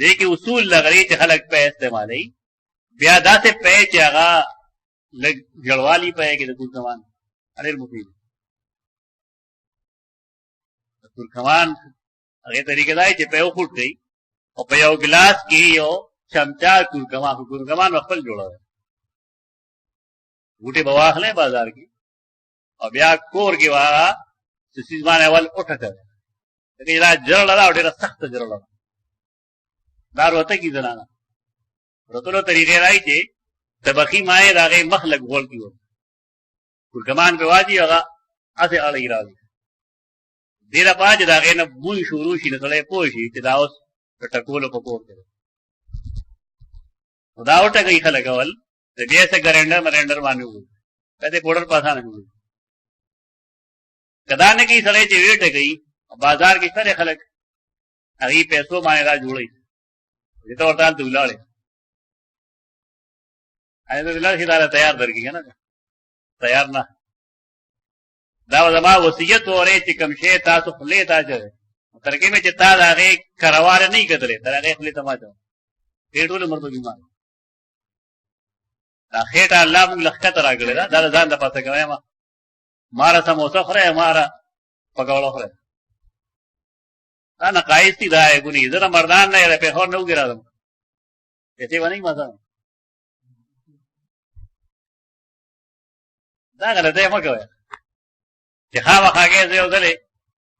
دې کې اصول لغړي چې خلک په استعمالي بیا داسې په چې هغه لګ جړوالي په کې د ګلکمان اړیر مفید ګلکمان هغه طریقې دای چې په یو فوټ دی او په یو ګلاس کې یو چمچا ګلکمان خپل جوړاوه ګوټه بواخله بازار کې او بیا کور کې واه سیس باندې اول اٹھته دې لا جړل لا ډېر سخت جړل دار وته کی زنانا رتلو طریقې راي چې تبخی مای راغې مخلق غول کیو ګلکمان په واجی هغه اسه اړې راځي ډیر پاج راغې نه بوی شروع شي نو له پوښي چې دا اوس ټکولو په کور کې دا وټه کوي خلک اول د دې څخه ګرندر باندې وو کته پوډر پاسانه وو کدا نه کی سړی چې ویټه کوي بازار کې سره خلک هغه پیسو باندې را جوړي دې ته ورته دلاله ایله دلاله چې دا تیار درګي نه تیار نه دا زما وصیت اورې چې کوم شی تاسو خپلې تاجه ترکه مې چې تا هغه کاروار نه کېدلې تر هغه خپلې تماته ډېرول مرته بیمار اخیټه الله موږ لخت راغله دا ځان د پاتې کوي ما مارا سموسه خره مارا پکوړه خره انا قایستی دا غونی زره مردان نه په هور نو ګرادم ته ونی ما دا غلطه ما کوي چې خامہ خاګه زه ودلې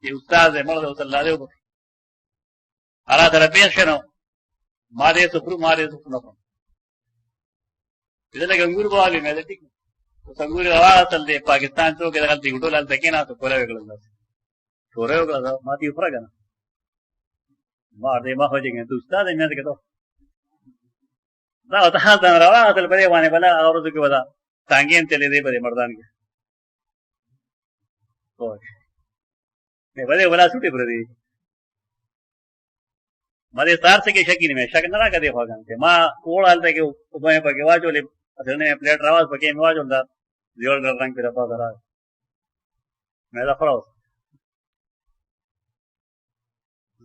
چې استاد یې مرده صلی الله علیه وسلم اړه تر پیښ شنو ما دې سفر نه دې له ګنګور بوالي مې دې ټیک څنګه راوړل تل دې پاکستان څو کې غلطي ګټول تل کې نه څه کوله وکړل شورې وکړه ما دې فرګ نه ما دې ما هوځي ته استاد یې نه کېدو دا ته حاضر راوړل تل په دې باندې بلا اورځو کې ودا څنګه تلې دې په مردان کې مې بده ولا سټي پر دې مده سار سے کې شکی نه شک نه راکې هوګان ته ما کوړال ته کې په مې پکې واچولې اصله پلیټ راواز پکې مې واچول دا دیول رنگ پر راځه درا مې دا خلاص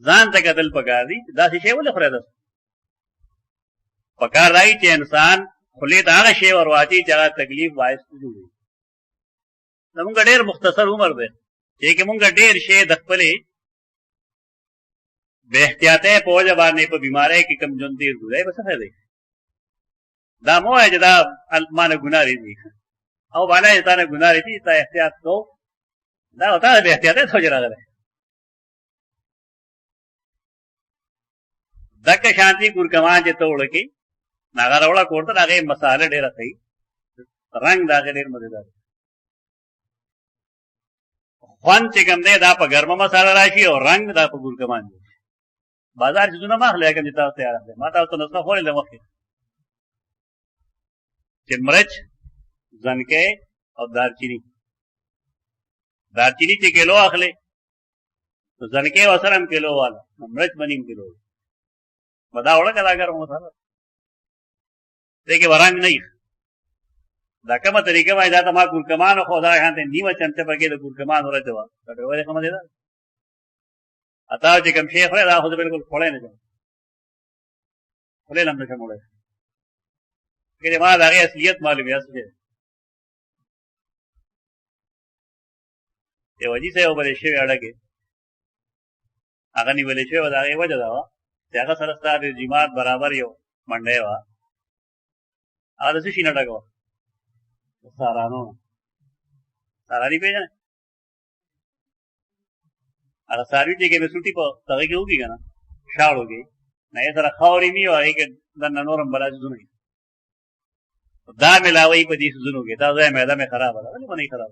ځان ته قتل پکار دي دا شی ولې خره ده پکار راي چې انسان خلی دا هغه شی ورواچي چې هغه تکلیف باعث جوړي موږ ډېر مختصر عمر ده چې موږ ډېر شی د خپلې بے احتیاطه په وجه باندې په بیماری کې کم جون تیر ګورای بس څه دی دا مو چې دا مانه ګناري دي او باندې تا نه ګناري دي تا احتیاط کو دا وتا بے احتیاطه څه راغله دک شانتی ګور کمان چې توړ کې ناګار وړه کوړه هغه مصالحه ډېر راځي رنگ دا ډېر مزیدار خوان چې کوم دی دا په ګرمه مصالحه راشي او رنگ دا په ګور کمان دی بازار چې زونه ماخله کوم چې تاسو تیار ده ما تاسو نو څه خورې له مخې چې مرچ ځنکه او دارچینی چې کیلو اخلي تو ځنکه وسرم کیلو والا مرچ بنیم کیلو بدا وړه کلا ګرم مصالحه دغه ورنګ نه دا کومه طریقه وای دا ته ما ګور کمان خو دا هانته نیمه چمچه پکې د ګور کمان ورته وا دا وایي کومه ده اتا چې کوم شیخ را خو بالکل خړې نه ځم خړې لم نه کومه کله ما دا غي اصليت معلومه است ته وځي څه وبلې شی اړه هغه نیولې شی ودا غي وجه دا چې هغه سره ستاره جماعت برابر یو منډه وا هغه څه شي نه ډاګو سارانی پیژنه هغه ساروی چې کې سټي په تاګه کې وګی کنه شاړوږي نه یې سره خاوري می او هغه د نورم بلاج زونه دا ملاوي په دې زونو کې دا ځای مېدا مې خراب ده ولې باندې خراب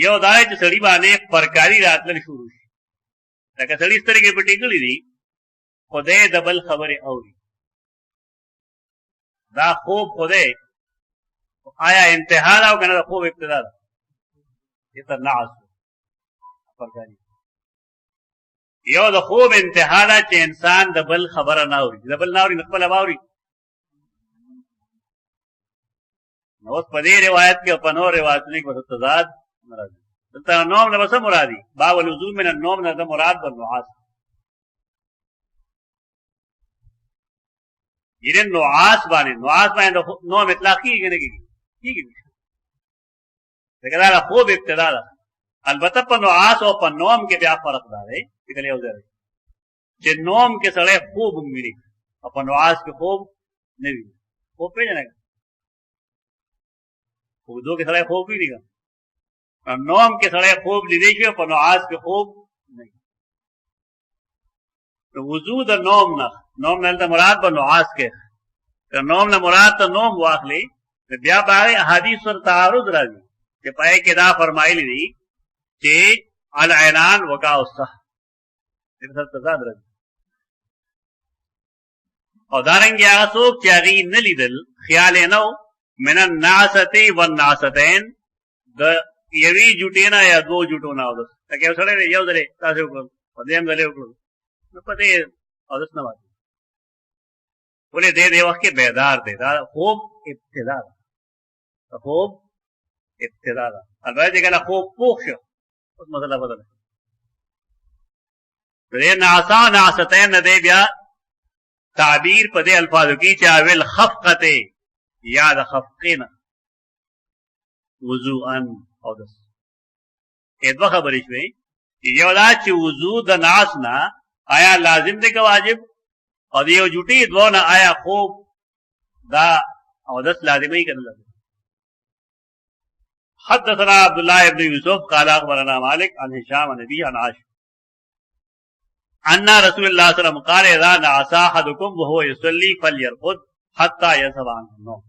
یو دا چې سړی باندې پرکاری راتلل شروع شي لکه سړی سترګې پټې کړې دي خدای د بل خبره اوري دا خوب خدای آیا انتها دا او کنه دا خوب ابتدا ده یہ تر نعس پرکاری یو د خوب انتها دا چې انسان د بل خبره نه اوري د بل نه اوري خپل باوري نو اوس په دې روایت کې په نور روایتونو کې په تضاد مراد دلته نوم نه بس مرادي باب الوضوء من النوم نه د مراد د نعاس یې نعاس باندې نوم اطلاق کیږي نه کیږي دا خوب ابتدا ده البته په نعاس او په نوم کې بیا فرق دی چې کله یو ځای چې نوم کې سړی خوب ویني او په نعاس کې خوب نه ویني خوب پیژنه خوب دو کې سړی خوب ویني نوم کې سړی خوب لیدي شي په نعاس کې خوب نه نو وجود نوم نه مراد په نعاس کې نوم نه مراد ته نوم واخلي بیا باندې احادیث سره تعارض راځي چې پای کې دا فرمایلی دي چې العینان وقع الصح دې سره تضاد راځي او دارنګه هغه څوک چې هغه نه لیدل خیال نه من النعستی والنعستین د یوی جوټینا یا دو جوټو نه اودس تکه سره یو درې تاسو وکړو په دې هم غلې وکړو نو پته اودس نه وایي ولې دې وخت کې بیدار دی دا خوب ابتدا ده خوب ابتدا ده البته کله خوب پوښ شو اوس مسله بدله دې نعستین نه دی بیا تعبیر په دې الفاظو کې چې اول خفقته یا د خفقینا وضوءن او دس ادوه خبرې شوې یو دا چې وضو د ناس نه آیا لازم دی که واجب او یو جوټي دوه نه آیا خوب دا او دس لازمي کنه لازم حدثنا عبد الله بن يوسف قال اخبرنا مالك عن هشام عن ابي عن عائشة ان رسول الله صلى الله عليه وسلم قال اذا نعس احدكم وهو يصلي فليرقد حتى يذهب عنه النوم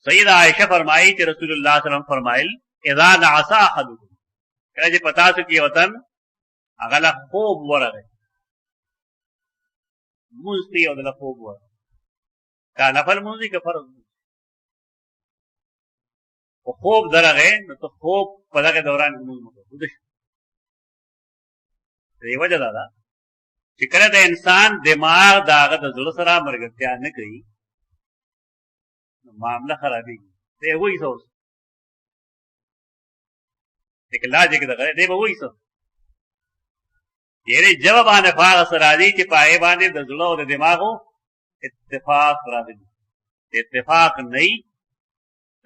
سیدہ عائشہ فرمائی کہ رسول اللہ صلی اللہ علیہ وسلم فرمائل اذا نعس احدکم کله چې پتا سو کې وطن اغلا خوب ورغه مونږ او د خوب ور کا نفل مونږ کې فرض او خوب درغه نو ته خوب په دغه دوران کې مونږ مو دی وجه دا چې کله د انسان دماغ داغه د زړه سره مرګتیا نه کوي معاملہ خرابېږي دی وایي څه اوس لیکن لاجیک دغه دی به وایي څه یعنې جوابانه فاغ سره راځي چې پای باندې د زړه او د دماغو اتفاق راغلی اتفاق نه وي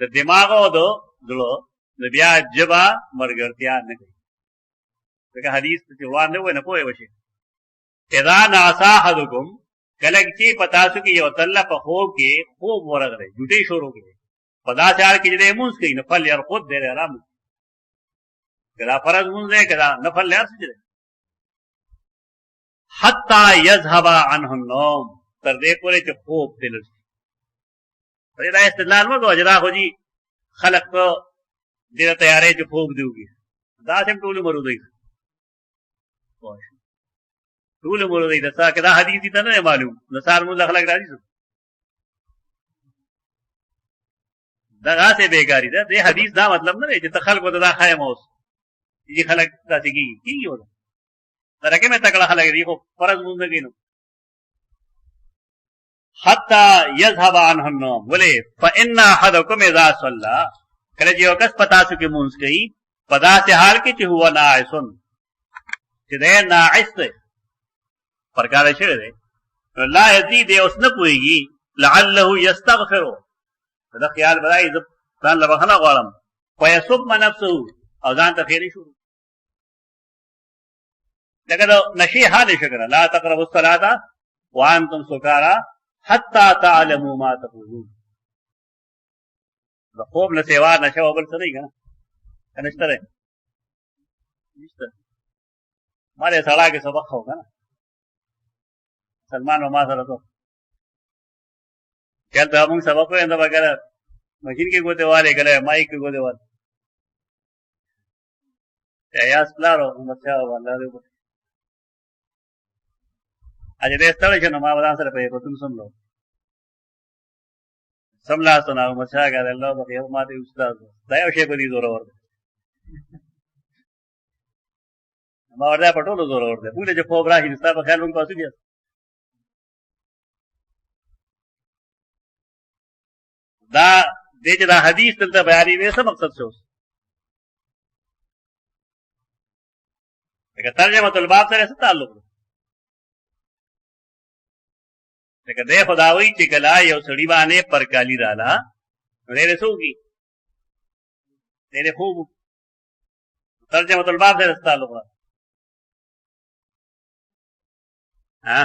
د دماغ او د زړه نو بیا جبا مرګرتیا نه کوي ځکه حدیث چې روان نه وای نه پوهې وشي اذا نعس احدکم کله چې پتا سو کې یو تله په خوب کې خوب ورغله جوټي شروع کړي پدا چار کې دې مونږ کې نفل یار خود دې آرام کلا فرض مونږ دې کلا نفل یار سجده حتا يذهب عنه النوم تر دې پورې چې خوب دل شي دا استدلال مو اجرا خو جی خلق کو دې تیارې چې خوب دیوږي دا سم ټول مرو دی ټول مور دی دا کدا حدیث ته نه معلوم نثار مولا خلق راځي دا غاسه بیګاری ده دې حدیث دا مطلب نه دی چې خلق ودا خایم اوس چې خلق تاسو کیږي ودا درکه مې تکړه خلق دی خو فرض مونږ نه کینو حتا يذهب عنه النوم ولې فان احدكم اذا صلى کله چې وکس پتا سو کې مونږ کوي پدا سے حال کې چې هو ناعسن چې دې ناعس پرکار شوی دی لا یزید اوس نه پوهیږي لعله یستغفر دا خیال بدای ځان له بخنه غواړم فیسب نفسه او ځان ته خیری شو لکه دا نشي حال شکر لا تقربوا الصلاة وانتم سکارى حتى تعلموا ما تقولون دا خوب نه سیوا نشه او بل څه نه کنه کنيشته نشته ماره سړا کې سبق خو کنه سلمان وما سره تو چلته موږ سبق ویندا وغیرہ ماشین کې ګوته والے کله مایک کې ګوته والے یا سپلارو مچا والله دې اجه دې ستړی شنو ما ودان سره په کوم سملو سملا سنا مچا غره الله بخیر ما دې استاد دا یو شی په دې زور ورته ما ورته پټولو زور ورته موږ چې په براه هندستا په خیال مونږ پاسو دي دا دې چې دا حدیث دلته بیانې دې څه مقصد شو لکه ترجمه الباب سره څه تعلق دی لکه دې خداوی چې کلا یو سړی باندې پرکالی رالا دې رسوږي دې خوب ترجمه الباب سره څه تعلق دی ها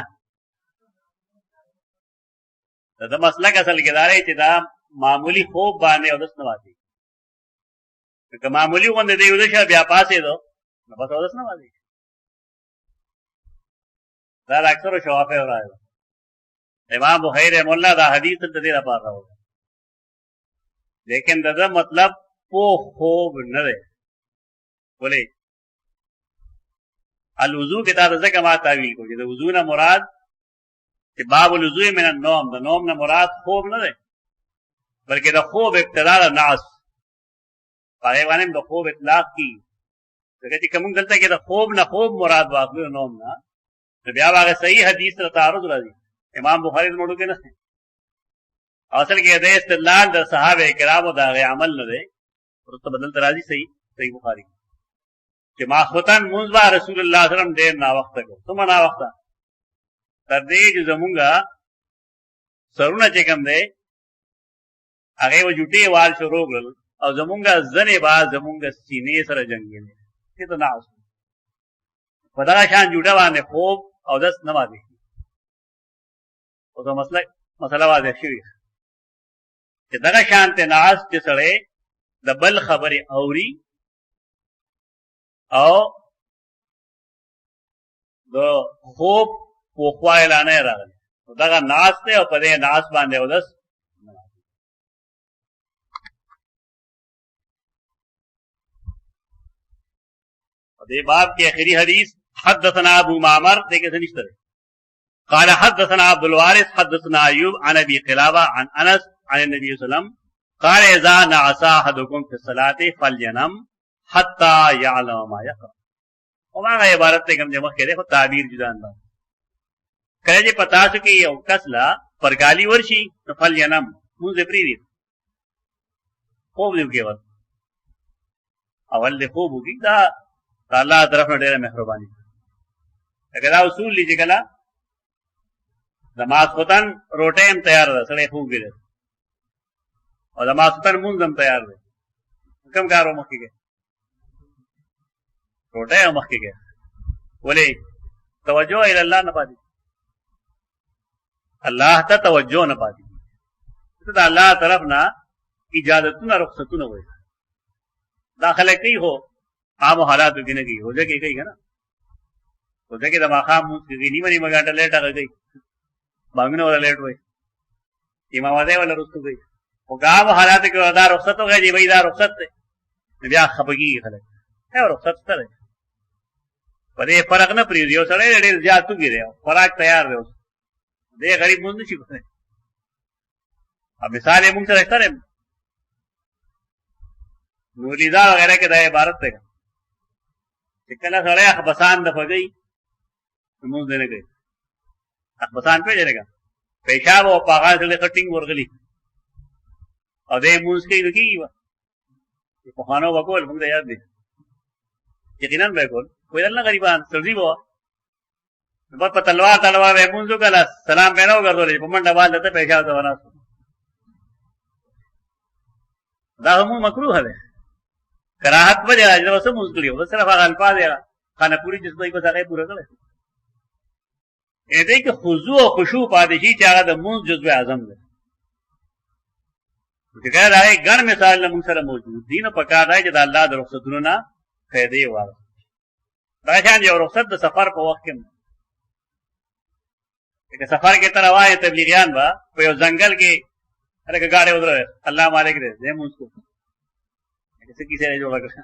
دا مسله اصل کې داري چې دا معمولی خوب باندې او دس نوازي که معمولی غونډه دی یو ځای بیا پاسې دو نو بس او دس نوازي دا اکثر شوافه راځي امام بخاری مولا دا حدیث ته دې راپار راو لیکن دا مطلب په خوب نه دی ولې الوضو کې دا ځکه ما تعویل کو چې د وضو نه مراد چې باب الوضو من النوم د نوم نه مراد خوب نه دی بلکې د خوب ابتدا د نعس هغه باندې د خوب اطلاق کی ځکه چې کوم دلته کې د خوب نه خوب مراد واخلو نوم نه بیا هغه صحیح حدیث سره تعارض راځي امام بخاری موږ کې نه اصل کې د استدلال د صحابه کرامو دا غي عمل نه دی ورته بدل ترازی صحیح بخاری چې ما خوتن منځ رسول الله صلی الله علیه وسلم ډېر نا وخت کو ثم نا وخت تر دې چې زمونږه سرونه چې کوم دی هغه و جوټي وال شروع کړل او زمونږه ځنې باز زمونږه سینې سره جنگي دي چې ته ناس په دا شان جوړه باندې خوب او داس نه وادي او دا مسله واضح شوی چې دا شان ته ناس چې سره د بل خبره اوري او د خوب په خوایلانه راغلی دا ناس ته او په دې ناس باندې ودس دې باب کې اخري حدیث حدثنا ابو معمر دې کې څه نشته قال حدثنا عبد الوارث حدثنا ايوب عن ابي قلابه عن انس عن النبي صلى الله عليه وسلم قال اذا نعس احدكم في الصلاه فلينم حتى يعلم ما يقرأ وما عبارت ته کوم جمع کړي خو تعبیر جدا نه کله چې پتا شو کې یو کس لا پرګالی ورشي نو فلينم موږ پری دي خوب دې کې ور اول دې خوب وګي دا الله طرف نه ډېره مهرباني اگر دا اصول لیجی کلا نماز خوتن روټه هم تیار ده سړی خوب ګره او نماز خوتن مونږ هم تیار ده کوم کارو مخکې کې روټه هم مخکې کې ولې توجه الی الله نه پاتې الله ته توجه نه پاتې دا الله طرف نه اجازهتونه رخصتونه وي داخله کوي هو عام حالاتو کې نه کوي هو ځکه کوي کنه هو ځکه د ماخام کې نیمه نیمه غاټه لیټ راغی باندې ولا لیټ وای امام واده ولا رسو گئی او عام حالات کې دا رخصت وګړي دی وای دا رخصت دی بیا خپګي خلک هي رخصت سره په دې فرق نه پریږي یو سره ډېر زیات وګړي خوراک تیار دی اوس دې غریب مونږ نشي کوي اب مثال یې مونږ سره ستاره نو لیدا وغیرہ کې دا عبارت ده چې کله سره خبسان د فګي موږ دې نه کوي خبسان په جریګه پیشاب او پاغان سره کټینګ ورغلی او دې موږ کې کیږي په خانو وکول موږ یاد دي یقینا به کول کوئی الله غریبان سړي وو په تلوار به موږ کله سلام پیناو غردولې په منډه باندې ته پیشاب ته ونه دا هم مکروه ده کراهت به راځي اوس موږ کړیو صرف هغه الفاظ یې خانه پوری جس دوی کو ځای پورا کړل اې دې کې خضوع او خشوع پادشي چې هغه د موږ جزء اعظم ده څنګه راځي ګڼ مثال موږ سره موجود دي نو پکار راځي چې د الله د رخصتونو نه فائدې واره راځي یو رخصت د سفر په وخت کې چې سفر کې تر وایي تبلیغیان با په یو ځنګل کې هغه گاڑی ودره الله مالک دې موږ کو څه کیسه جوړه کړه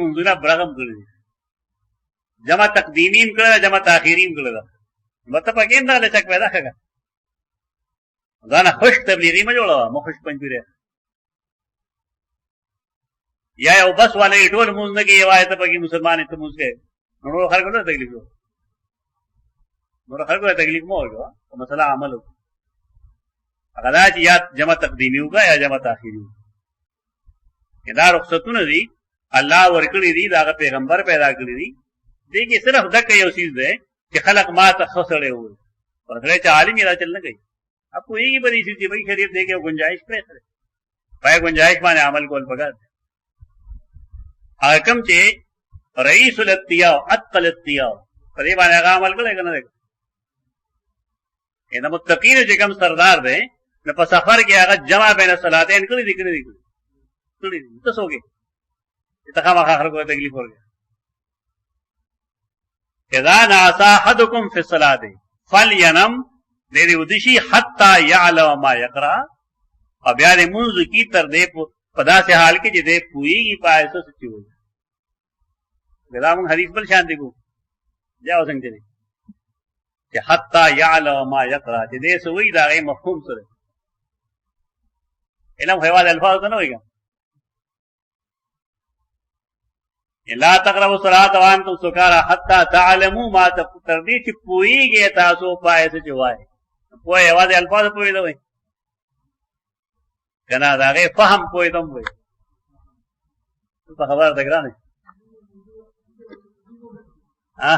منځونه برغم کړی جمع تقدیمیم کړل جمع تاخیریم کړل مته پکې نه لچک پیدا کړه ځان خوش تبلیغی ما جوړه مو خوش پنځوره یا یو بس والے ټول مونږ نه کې روایت پکې مسلمان ته مونږ کې نور خلکو ته تکلیف وو نور خلکو ته تکلیف مو وو مسله عمل وو هغه دا چې یا جمع تقدیمی وکړه یا جمع تاخیری دا رخصتونه دي الله ورکړي دي دا پیغمبر پیدا کړی دي دغه صرف دغه یو چیز ده چې خلق ما ته خسړې وي ورته چې عالم یې را چل نه کوي اب کوئی بڑی سی بھائی شریف دے کے گنجائش پہ پائے گنجائش مانے عمل کو پکا حکم چے رئیس الاتیاء اتقل الاتیاء پدې باندې هغه عمل کړی کنه ده دا متقین چې کوم سردار دی نو په سفر کې هغه جمع بین صلاتین کړی دي کړی تاسو کې ته هغه خبره کوي تکلیف ورګه اذا نعس احدكم في الصلاه فلينم دې دې ودشي حتا يعلم ما يقرا او بیا دې منځ کی تر دې په داسې حال کې چې دې پويږي پایسه سچ وي دا موږ حدیث بل شان دی کو جاو څنګه دې چې حتا يعلم ما يقرا دې دې سوې دا غي مفهوم سره علم هوا د الفاظ نه ويګا لا تقربوا الصلاة وانتم سكارى حتى تعلموا ما تقدر چې پويږي تاسو پایسه چوي پوهه یوازې الفاظ پوهې نه وي کنه دا غي فهم پوهې تم وي په خبره ده ګرانه ها